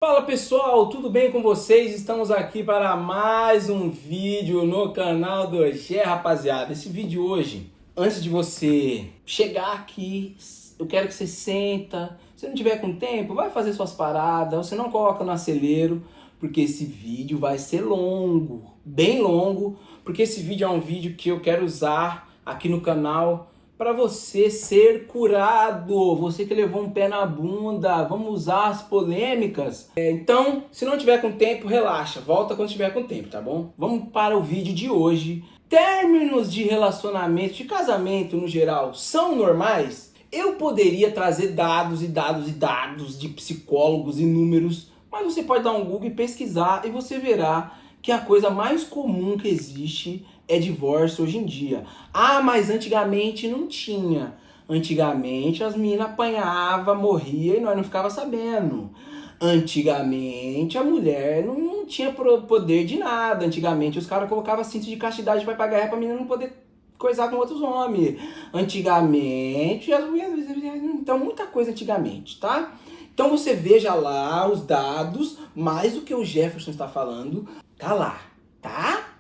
Fala pessoal, tudo bem com vocês? Estamos aqui para mais um vídeo no canal do Gé, rapaziada. Esse vídeo hoje, antes de você chegar aqui, eu quero que você senta. Se não tiver com tempo, vai fazer suas paradas, você não coloca no acelero, porque esse vídeo vai ser longo, bem longo, porque esse vídeo é um vídeo que eu quero usar aqui no canal para você ser curado, você que levou um pé na bunda. Vamos usar as polêmicas. Então, se não tiver com tempo, relaxa, volta quando tiver com tempo, tá bom? Vamos para o vídeo de hoje. Términos de relacionamento, de casamento no geral, são normais? Eu poderia trazer dados e dados e dados de psicólogos e números, mas você pode dar um Google e pesquisar e você verá que a coisa mais comum que existe é divórcio hoje em dia. Ah, mas antigamente não tinha. Antigamente as meninas apanhavam, morriam e nós não ficava sabendo. Antigamente a mulher não tinha poder de nada. Antigamente os caras colocavam cinto de castidade para pagar pra menina não poder coisar com outros homens. Antigamente, então muita coisa antigamente, tá? Então você veja lá os dados, mais do que o Jefferson está falando, tá lá, tá?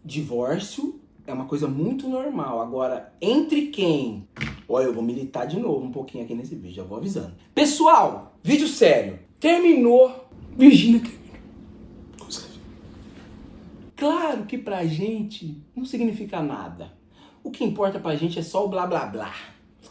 Divórcio é uma coisa muito normal. Agora, entre quem? Olha, eu vou militar de novo um pouquinho aqui nesse vídeo, já vou avisando. Pessoal, vídeo sério. Terminou. Virgínia terminou. Claro que pra gente não significa nada. O que importa pra gente é só o blá blá blá.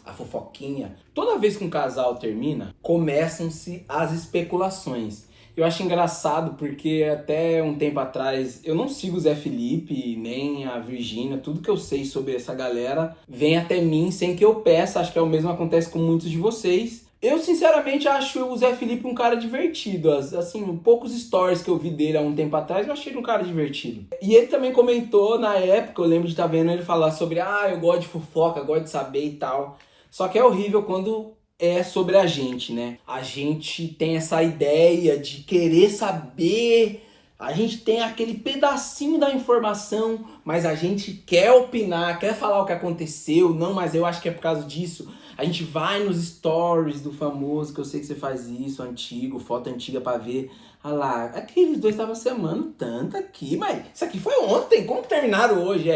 A fofoquinha. Toda vez que um casal termina, começam-se as especulações. Eu acho engraçado porque até um tempo atrás eu não sigo o Zé Felipe, nem a Virgínia. Tudo que eu sei sobre essa galera vem até mim sem que eu peça. Acho que é o mesmo que acontece com muitos de vocês. Eu sinceramente acho o Zé Felipe um cara divertido. Assim, poucos stories que eu vi dele há um tempo atrás, eu achei ele um cara divertido. E ele também comentou na época, eu lembro de estar vendo ele falar sobre eu gosto de fofoca, gosto de saber e tal. Só que é horrível quando é sobre a gente, né? A gente tem essa ideia de querer saber, a gente tem aquele pedacinho da informação, mas a gente quer opinar, quer falar o que aconteceu. Não, mas eu acho que é por causa disso. A gente vai nos stories do famoso, que eu sei que você faz isso, antigo, foto antiga pra ver. Ah lá, aqueles dois estavam se amando tanto aqui, mas isso aqui foi ontem, como que terminaram hoje?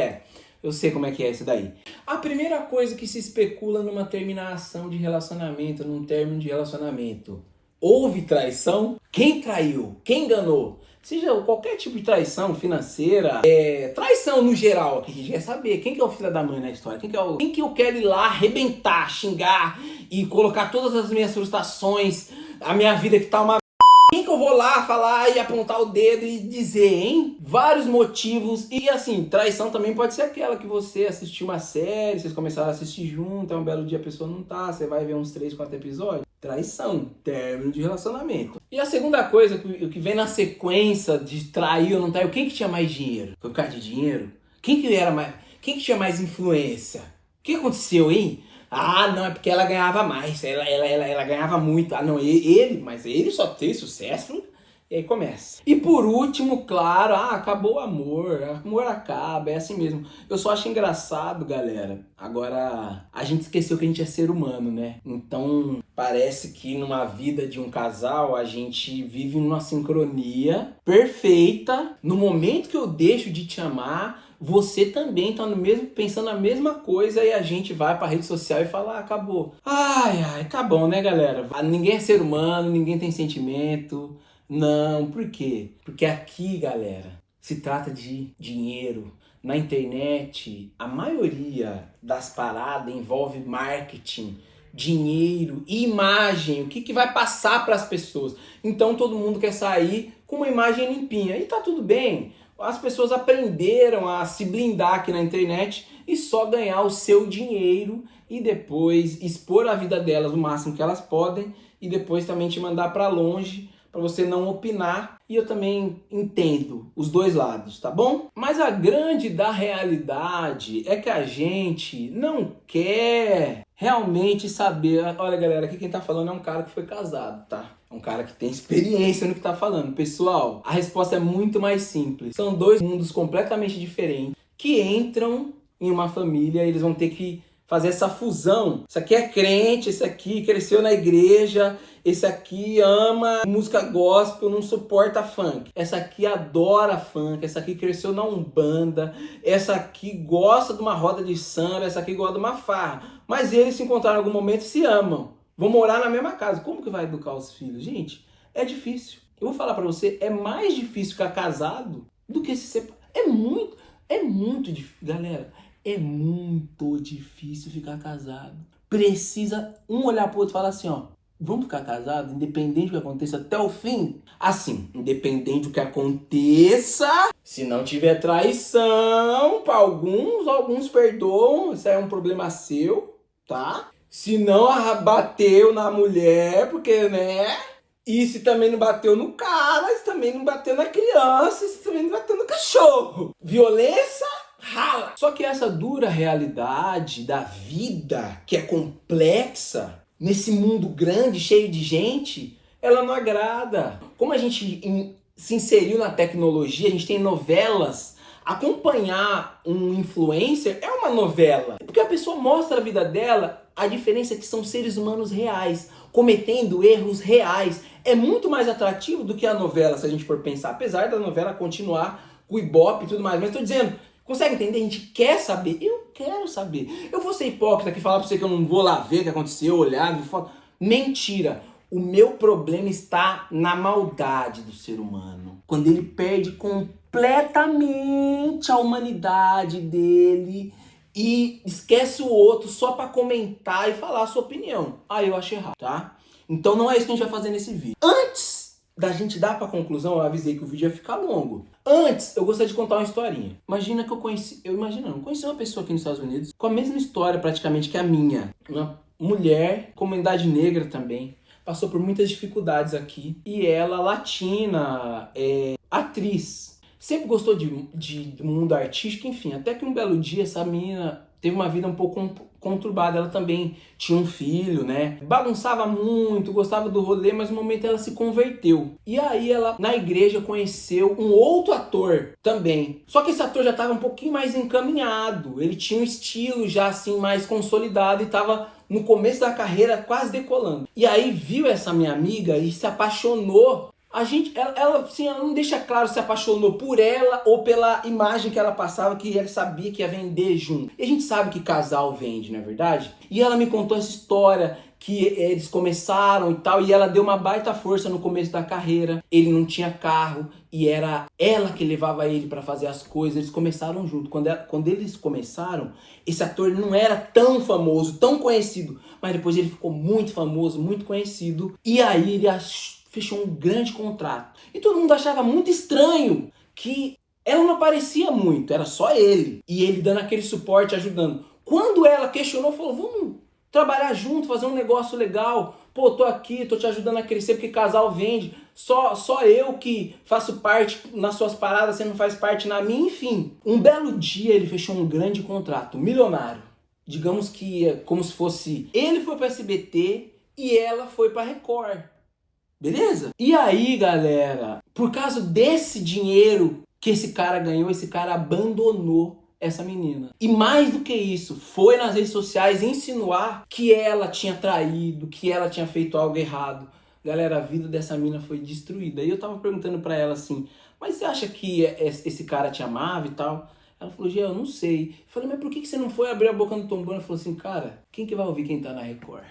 Eu sei como é que é isso daí. A primeira coisa que se especula numa terminação de relacionamento, num término de relacionamento, houve traição? Quem traiu? Quem enganou? Seja qualquer tipo de traição financeira, traição no geral, que a gente quer saber. Quem que é o filho da mãe na história? Quem que eu quero ir lá arrebentar, xingar e colocar todas as minhas frustrações, a minha vida que tá uma... Quem que eu vou lá falar e apontar o dedo e dizer, hein? Vários motivos. E assim, traição também pode ser aquela que você assistiu uma série, vocês começaram a assistir junto, um belo dia a pessoa não tá, você vai ver uns 3, 4 episódios. Traição, término de relacionamento. E a segunda coisa, o que vem na sequência de trair ou não trair, quem que tinha mais dinheiro? Foi por causa de dinheiro? Quem que tinha mais influência? O que aconteceu, hein? Ah, não, é porque ela ganhava mais, ela ganhava muito. Ah, não, mas ele só teve sucesso, e aí começa. E por último, claro, acabou o amor acaba, é assim mesmo. Eu só acho engraçado, galera. Agora, a gente esqueceu que a gente é ser humano, né? Então, parece que numa vida de um casal, a gente vive numa sincronia perfeita. No momento que eu deixo de te amar, você também tá pensando a mesma coisa e a gente vai pra rede social e fala, acabou. Tá bom, né, galera? Ninguém é ser humano, ninguém tem sentimento. Não, por quê? Porque aqui, galera, se trata de dinheiro. Na internet, a maioria das paradas envolve marketing, dinheiro, imagem, o que vai passar para as pessoas. Então todo mundo quer sair com uma imagem limpinha e tá tudo bem. As pessoas aprenderam a se blindar aqui na internet e só ganhar o seu dinheiro e depois expor a vida delas o máximo que elas podem e depois também te mandar para longe para você não opinar. E eu também entendo os dois lados, tá bom? Mas a grande da realidade é que a gente não quer realmente saber. Olha, galera, aqui quem tá falando é um cara que foi casado, tá? É um cara que tem experiência no que tá falando. Pessoal, a resposta é muito mais simples. São dois mundos completamente diferentes que entram em uma família e eles vão ter que fazer essa fusão. Esse aqui é crente, esse aqui cresceu na igreja, esse aqui ama música gospel, não suporta funk. Essa aqui adora funk, essa aqui cresceu na Umbanda, essa aqui gosta de uma roda de samba, essa aqui gosta de uma farra. Mas eles se encontraram em algum momento e se amam. Vão morar na mesma casa. Como que vai educar os filhos? Gente, é difícil. Eu vou falar pra você, é mais difícil ficar casado do que se separar. É muito difícil. Galera, é muito difícil ficar casado. Precisa um olhar pro outro e falar assim, ó, vamos ficar casados, independente do que aconteça até o fim? Assim, independente do que aconteça, se não tiver traição, para alguns perdoam, isso aí é um problema seu, tá? Se não bateu na mulher, porque, né? E se também não bateu no cara, se também não bateu na criança, se também não bateu no cachorro. Violência, rala. Só que essa dura realidade da vida, que é complexa, nesse mundo grande, cheio de gente, ela não agrada. Como a gente se inseriu na tecnologia, a gente tem novelas. Acompanhar um influencer é uma novela. Porque a pessoa mostra a vida dela, a diferença é que são seres humanos reais, cometendo erros reais. É muito mais atrativo do que a novela, se a gente for pensar. Apesar da novela continuar com o Ibope e tudo mais. Mas estou dizendo, consegue entender? A gente quer saber. Eu quero saber. Eu vou ser hipócrita aqui, falar pra você que eu não vou lá ver o que aconteceu, olhar, ver foto. Mentira. O meu problema está na maldade do ser humano. Quando ele perde completamente a humanidade dele e esquece o outro só pra comentar e falar a sua opinião. Aí eu acho errado, tá? Então não é isso que a gente vai fazer nesse vídeo. Antes da gente dar pra conclusão, eu avisei que o vídeo ia ficar longo. Antes, eu gostaria de contar uma historinha. Imagina que eu conheci uma pessoa aqui nos Estados Unidos com a mesma história praticamente que a minha. Uma mulher, comunidade negra também, passou por muitas dificuldades aqui. E ela, latina, atriz, sempre gostou do mundo artístico, enfim. Até que um belo dia essa menina teve uma vida um pouco conturbada. Ela também tinha um filho, né? Bagunçava muito, gostava do rolê, mas no momento ela se converteu. E aí ela, na igreja, conheceu um outro ator também. Só que esse ator já estava um pouquinho mais encaminhado. Ele tinha um estilo já assim mais consolidado e estava no começo da carreira quase decolando. E aí viu essa minha amiga e se apaixonou. Ela não deixa claro se apaixonou por ela ou pela imagem que ela passava, que ele sabia que ia vender junto. E a gente sabe que casal vende, não é verdade? E ela me contou essa história, que eles começaram e tal, e ela deu uma baita força no começo da carreira. Ele não tinha carro e era ela que levava ele para fazer as coisas. Eles começaram junto. Quando eles começaram, esse ator não era tão famoso, tão conhecido, mas depois ele ficou muito famoso, muito conhecido. E aí ele fechou um grande contrato. E todo mundo achava muito estranho que ela não aparecia muito, era só ele. E ele dando aquele suporte, ajudando. Quando ela questionou, falou, vamos trabalhar junto, fazer um negócio legal. Pô, tô aqui, tô te ajudando a crescer porque casal vende. Só eu que faço parte nas suas paradas, você não faz parte na minha, enfim. Um belo dia ele fechou um grande contrato, milionário. Digamos que é como se fosse ele foi para SBT e ela foi para Record. Beleza? E aí, galera, por causa desse dinheiro que esse cara ganhou, esse cara abandonou essa menina. E mais do que isso, foi nas redes sociais insinuar que ela tinha traído, que ela tinha feito algo errado. Galera, a vida dessa menina foi destruída. E eu tava perguntando pra ela assim, mas você acha que esse cara te amava e tal? Ela falou, Gê, eu não sei. Eu falei, mas por que você não foi abrir a boca no tombão? Ela falou assim, cara, quem que vai ouvir quem tá na Record?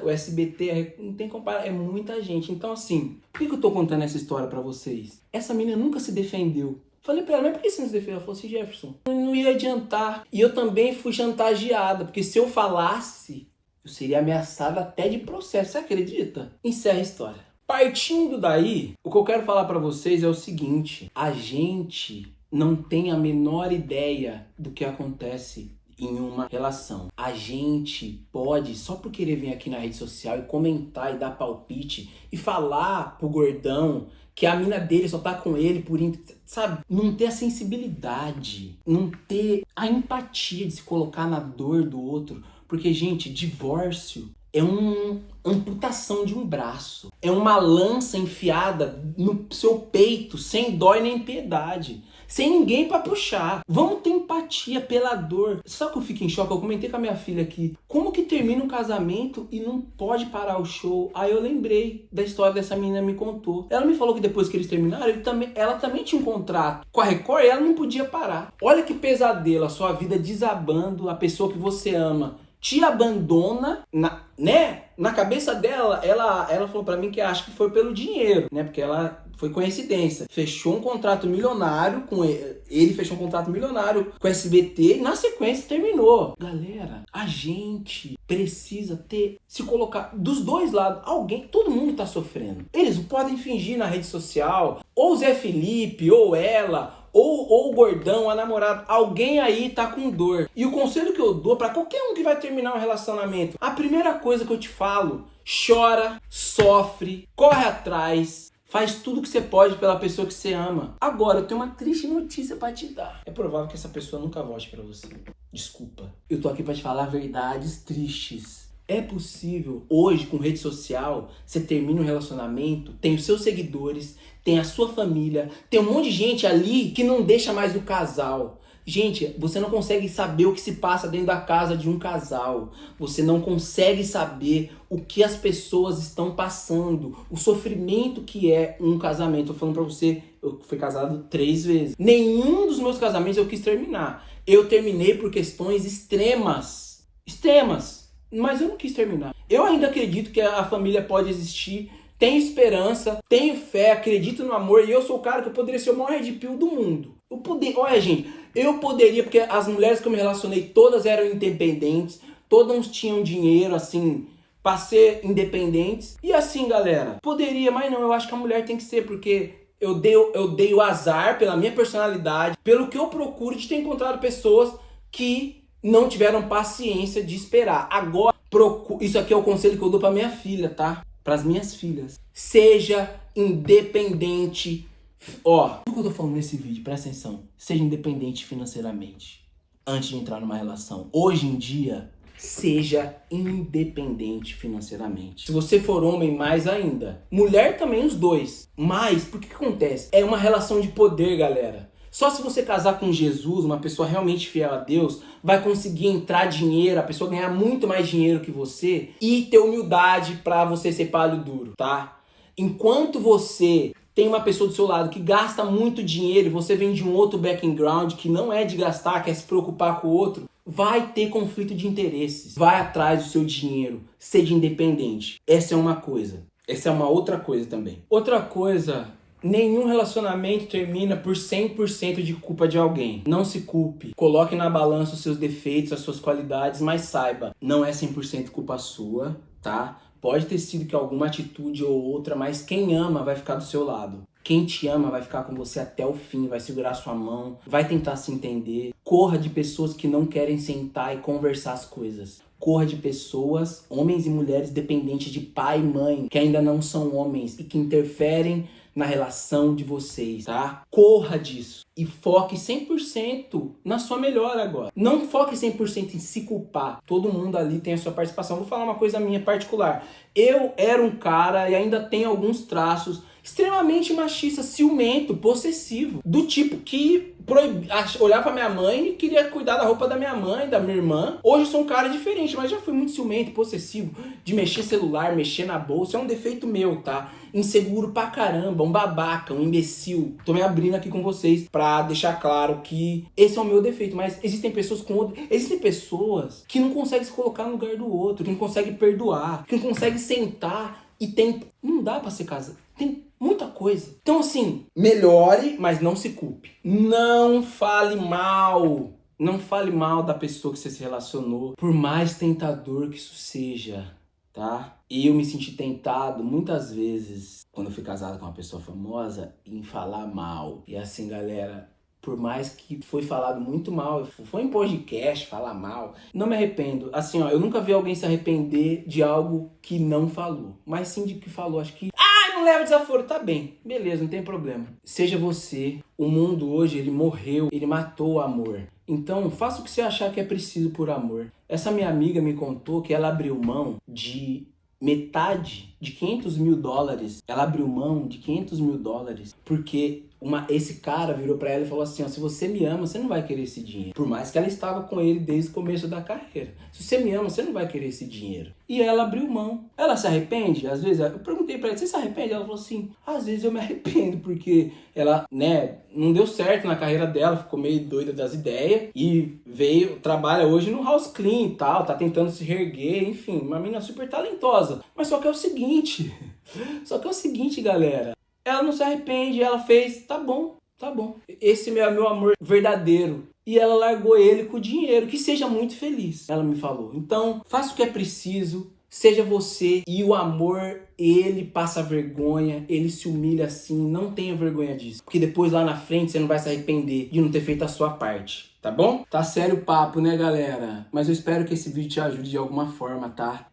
O SBT, não tem comparação, é muita gente. Então assim, por que eu tô contando essa história pra vocês? Essa menina nunca se defendeu. Falei pra ela, mas por que você não se defendeu? Ela falou assim, Jefferson, não ia adiantar. E eu também fui chantageada, porque se eu falasse, eu seria ameaçada até de processo, você acredita? Encerra a história. Partindo daí, o que eu quero falar pra vocês é o seguinte, a gente não tem a menor ideia do que acontece em uma relação. A gente pode, só por querer vir aqui na rede social e comentar e dar palpite e falar pro gordão que a mina dele só tá com ele por... Sabe? Não ter a sensibilidade, não ter a empatia de se colocar na dor do outro. Porque, gente, divórcio é uma amputação de um braço. É uma lança enfiada no seu peito, sem dó e nem piedade. Sem ninguém pra puxar. Vamos ter empatia pela dor. Sabe que eu fico em choque? Eu comentei com a minha filha aqui. Como que termina um casamento e não pode parar o show? Aí eu lembrei da história dessa menina me contou. Ela me falou que depois que eles terminaram, ela também tinha um contrato com a Record e ela não podia parar. Olha que pesadelo, a sua vida desabando, a pessoa que você ama te abandona, na cabeça dela, ela falou pra mim que acha que foi pelo dinheiro, né? Porque ela foi coincidência. Fechou um contrato milionário com ele fechou um contrato milionário com o SBT e na sequência terminou. Galera, a gente precisa se colocar dos dois lados. Todo mundo tá sofrendo. Eles podem fingir na rede social, ou o Zé Felipe, ou ela, ou o gordão, a namorada, alguém aí tá com dor. E o conselho que eu dou pra qualquer um que vai terminar um relacionamento, a primeira coisa que eu te falo, chora, sofre, corre atrás, faz tudo que você pode pela pessoa que você ama. Agora, eu tenho uma triste notícia pra te dar. É provável que essa pessoa nunca volte pra você. Desculpa. Eu tô aqui pra te falar verdades tristes. É possível, hoje, com rede social, você termina um relacionamento, tem os seus seguidores, tem a sua família, tem um monte de gente ali que não deixa mais o casal. Gente, você não consegue saber o que se passa dentro da casa de um casal. Você não consegue saber o que as pessoas estão passando, o sofrimento que é um casamento. Eu falando pra você, eu fui casado 3 vezes. Nenhum dos meus casamentos eu quis terminar. Eu terminei por questões extremas. Mas eu não quis terminar. Eu ainda acredito que a família pode existir, tenho esperança, tenho fé, acredito no amor, e eu sou o cara que eu poderia ser o maior red pill do mundo. Olha, gente, eu poderia, porque as mulheres que eu me relacionei, todas eram independentes, todas tinham dinheiro, assim, pra ser independentes. E assim, galera, poderia, mas não, eu acho que a mulher tem que ser, porque eu dei o azar pela minha personalidade, pelo que eu procuro de ter encontrado pessoas que não tiveram paciência de esperar. Agora, isso aqui é o conselho que eu dou pra minha filha, tá? Pras minhas filhas. Seja independente. Ó, o que eu tô falando nesse vídeo, presta atenção. Seja independente financeiramente antes de entrar numa relação. Hoje em dia, seja independente financeiramente. Se você for homem, mais ainda. Mulher também, os dois. Mas, por que acontece? É uma relação de poder, galera. Só se você casar com Jesus, uma pessoa realmente fiel a Deus, vai conseguir entrar dinheiro, a pessoa ganhar muito mais dinheiro que você e ter humildade pra você ser palho duro, tá? Enquanto você tem uma pessoa do seu lado que gasta muito dinheiro e você vem de um outro background que não é de gastar, quer se preocupar com o outro, vai ter conflito de interesses. Vai atrás do seu dinheiro, seja independente. Essa é uma coisa. Essa é uma outra coisa também. Outra coisa... Nenhum relacionamento termina por 100% de culpa de alguém. Não se culpe. Coloque na balança os seus defeitos, as suas qualidades, mas saiba, não é 100% culpa sua, tá? Pode ter sido que alguma atitude ou outra, mas quem ama vai ficar do seu lado. Quem te ama vai ficar com você até o fim, vai segurar sua mão, vai tentar se entender. Corra de pessoas que não querem sentar e conversar as coisas. Corra de pessoas, homens e mulheres dependentes de pai e mãe, que ainda não são homens e que interferem na relação de vocês, tá? Corra disso e foque 100% na sua melhora agora. Não foque 100% em se culpar. Todo mundo ali tem a sua participação. Vou falar uma coisa minha particular. Eu era um cara e ainda tenho alguns traços extremamente machista, ciumento, possessivo. Do tipo que olhar pra minha mãe e queria cuidar da roupa da minha mãe, da minha irmã. Hoje eu sou um cara diferente, mas já fui muito ciumento, possessivo, de mexer celular, mexer na bolsa. É um defeito meu, tá? Inseguro pra caramba, um babaca, um imbecil. Tô me abrindo aqui com vocês pra deixar claro que esse é o meu defeito, mas existem pessoas que não conseguem se colocar no lugar do outro, que não conseguem perdoar, que não conseguem sentar e não dá pra ser casado. Tem muita coisa. Então assim, melhore, mas não se culpe. Não fale mal. Não fale mal da pessoa que você se relacionou, por mais tentador que isso seja, tá? Eu me senti tentado muitas vezes, quando eu fui casado com uma pessoa famosa, em falar mal. E assim, galera, por mais que foi falado muito mal, foi em podcast falar mal, não me arrependo. Assim, ó, eu nunca vi alguém se arrepender de algo que não falou, mas sim de que falou. Acho que... não leva desaforo, tá bem, beleza, não tem problema. Seja você, o mundo hoje, ele morreu, ele matou o amor. Então, faça o que você achar que é preciso por amor. Essa minha amiga me contou que ela abriu mão de metade de 500 mil dólares. Ela abriu mão de 500 mil dólares porque esse cara virou pra ela e falou assim, ó, se você me ama, você não vai querer esse dinheiro. Por mais que ela estava com ele desde o começo da carreira. Se você me ama, você não vai querer esse dinheiro. E ela abriu mão. Ela se arrepende? Às vezes, eu perguntei pra ela, você se arrepende? Ela falou assim, às vezes eu me arrependo, porque ela, né, não deu certo na carreira dela, ficou meio doida das ideias e trabalha hoje no house clean e tal, tá tentando se reerguer, enfim, uma menina super talentosa. Mas só que é o seguinte, galera, ela não se arrepende, ela fez, tá bom. Esse é meu amor verdadeiro. E ela largou ele com o dinheiro, que seja muito feliz, ela me falou. Então, faça o que é preciso, seja você, e o amor, ele passa vergonha, ele se humilha assim, não tenha vergonha disso. Porque depois lá na frente você não vai se arrepender de não ter feito a sua parte, tá bom? Tá sério o papo, né, galera? Mas eu espero que esse vídeo te ajude de alguma forma, tá?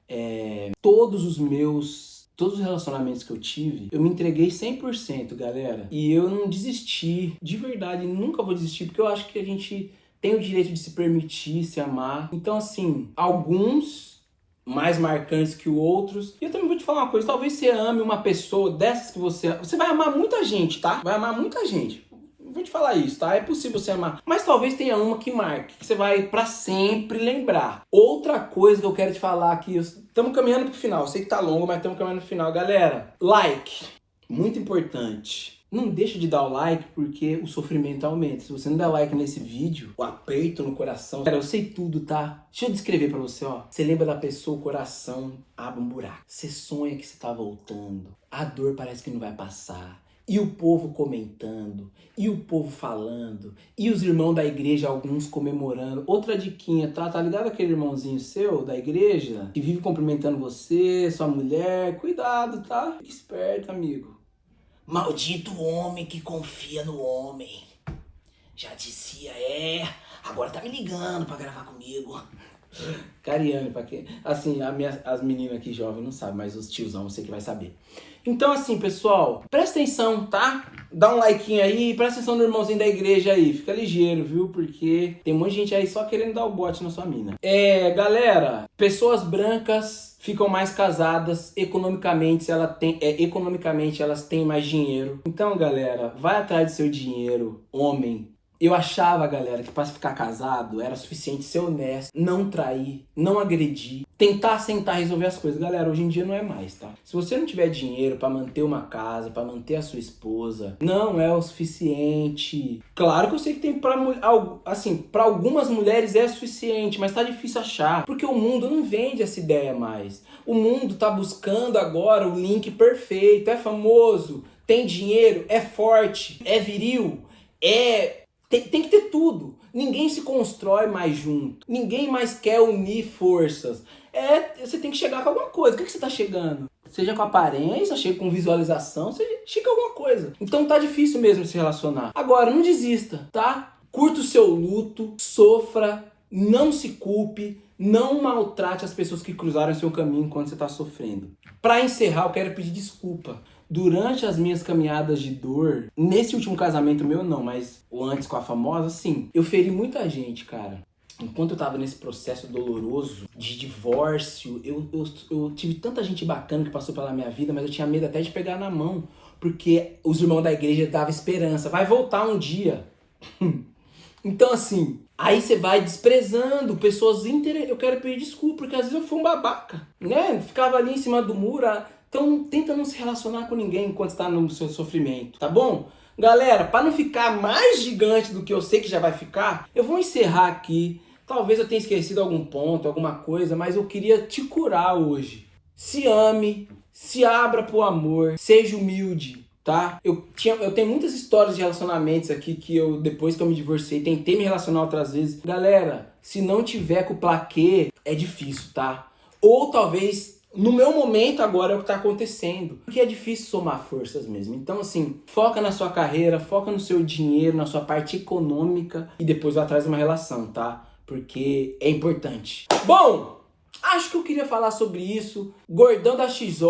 Todos os relacionamentos que eu tive, eu me entreguei 100%, galera. E eu não desisti, de verdade, nunca vou desistir, porque eu acho que a gente tem o direito de se permitir, se amar. Então, assim, alguns mais marcantes que outros. E eu também vou te falar uma coisa, talvez você ame uma pessoa dessas que você vai amar muita gente, tá? Vai amar muita gente. Vou te falar isso, tá? É possível você amar. Mas talvez tenha uma que marque, que você vai pra sempre lembrar. Outra coisa que eu quero te falar aqui, estamos caminhando pro final. Eu sei que tá longo, mas estamos caminhando pro final. Galera, like. Muito importante. Não deixa de dar o like, porque o sofrimento aumenta. Se você não der like nesse vídeo, o aperto no coração... Cara, eu sei tudo, tá? Deixa eu descrever pra você, ó. Você lembra da pessoa, o coração abre um buraco. Você sonha que você tá voltando. A dor parece que não vai passar. E o povo comentando, e o povo falando, e os irmãos da igreja, alguns comemorando. Outra diquinha, tá? Tá ligado aquele irmãozinho seu da igreja? Que vive cumprimentando você, sua mulher. Cuidado, tá? Fique esperto, amigo. Maldito homem que confia no homem. Já dizia, agora tá me ligando pra gravar comigo. Cariane, pra quem... Assim, as meninas aqui jovens não sabem, mas os tiozão, você que vai saber. Então, assim, pessoal, presta atenção, tá? Dá um like aí, presta atenção no irmãozinho da igreja aí. Fica ligeiro, viu? Porque tem um monte de gente aí só querendo dar o bote na sua mina. Galera, pessoas brancas ficam mais casadas economicamente, economicamente elas têm mais dinheiro. Então, galera, vai atrás do seu dinheiro, homem. Eu achava, galera, que pra ficar casado era suficiente ser honesto, não trair, não agredir, tentar sentar e resolver as coisas. Galera, hoje em dia não é mais, tá? Se você não tiver dinheiro pra manter uma casa, pra manter a sua esposa, não é o suficiente. Claro que eu sei que tem pra algumas mulheres é suficiente, mas tá difícil achar, porque o mundo não vende essa ideia mais. O mundo tá buscando agora o link perfeito, é famoso, tem dinheiro, é forte, é viril, Tem que ter tudo. Ninguém se constrói mais junto. Ninguém mais quer unir forças. Você tem que chegar com alguma coisa. O que você tá chegando? Seja com aparência, chega com visualização, chega com alguma coisa. Então tá difícil mesmo se relacionar. Agora, não desista, tá? Curta o seu luto, sofra, não se culpe, não maltrate as pessoas que cruzaram o seu caminho enquanto você tá sofrendo. Pra encerrar, eu quero pedir desculpa. Durante as minhas caminhadas de dor, nesse último casamento meu não, mas o antes com a famosa, sim, eu feri muita gente, cara. Enquanto eu tava nesse processo doloroso de divórcio, eu tive tanta gente bacana que passou pela minha vida, mas eu tinha medo até de pegar na mão, porque os irmãos da igreja davam esperança, vai voltar um dia. Então assim, aí você vai desprezando pessoas eu quero pedir desculpa, porque às vezes eu fui um babaca, né? Ficava ali em cima do muro. Então, tenta não se relacionar com ninguém enquanto está no seu sofrimento, tá bom? Galera, para não ficar mais gigante do que eu sei que já vai ficar, eu vou encerrar aqui. Talvez eu tenha esquecido algum ponto, alguma coisa, mas eu queria te curar hoje. Se ame, se abra pro amor, seja humilde, tá? Eu tenho muitas histórias de relacionamentos aqui que depois que eu me divorciei, tentei me relacionar outras vezes. Galera, se não tiver com o plaquê, é difícil, tá? Ou talvez... No meu momento agora é o que está acontecendo. Porque é difícil somar forças mesmo. Então assim, foca na sua carreira, foca no seu dinheiro, na sua parte econômica e depois vai atrás de uma relação, tá? Porque é importante. Bom, acho que eu queria falar sobre isso. Gordão da XJ,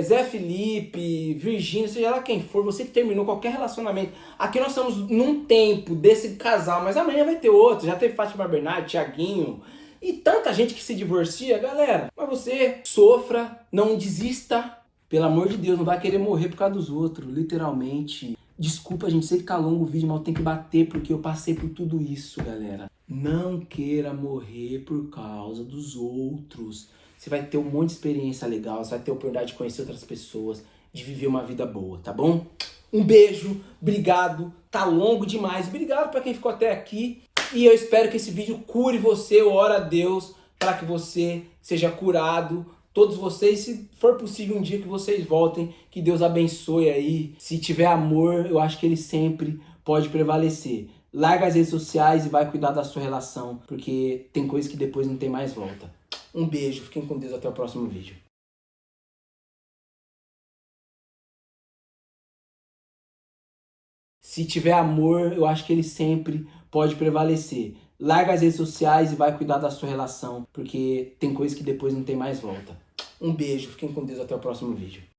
Zé Felipe, Virgínia, seja lá quem for, você que terminou qualquer relacionamento. Aqui nós estamos num tempo desse casal, mas amanhã vai ter outro. Já teve Fátima Bernardes, Thiaguinho e tanta gente que se divorcia, galera. Mas você sofra, não desista. Pelo amor de Deus, não vai querer morrer por causa dos outros, literalmente. Desculpa, gente, sei que tá longo o vídeo, mas eu tenho que bater porque eu passei por tudo isso, galera. Não queira morrer por causa dos outros. Você vai ter um monte de experiência legal, você vai ter a oportunidade de conhecer outras pessoas, de viver uma vida boa, tá bom? Um beijo, obrigado, tá longo demais. Obrigado pra quem ficou até aqui. E eu espero que esse vídeo cure você, eu oro a Deus para que você seja curado. Todos vocês, se for possível um dia que vocês voltem, que Deus abençoe aí. Se tiver amor, eu acho que ele sempre pode prevalecer. Larga as redes sociais e vai cuidar da sua relação, porque tem coisa que depois não tem mais volta. Um beijo, fiquem com Deus, até o próximo vídeo. Se tiver amor, eu acho que ele sempre pode prevalecer. Larga as redes sociais e vai cuidar da sua relação, porque tem coisa que depois não tem mais volta. Um beijo, fiquem com Deus, até o próximo vídeo.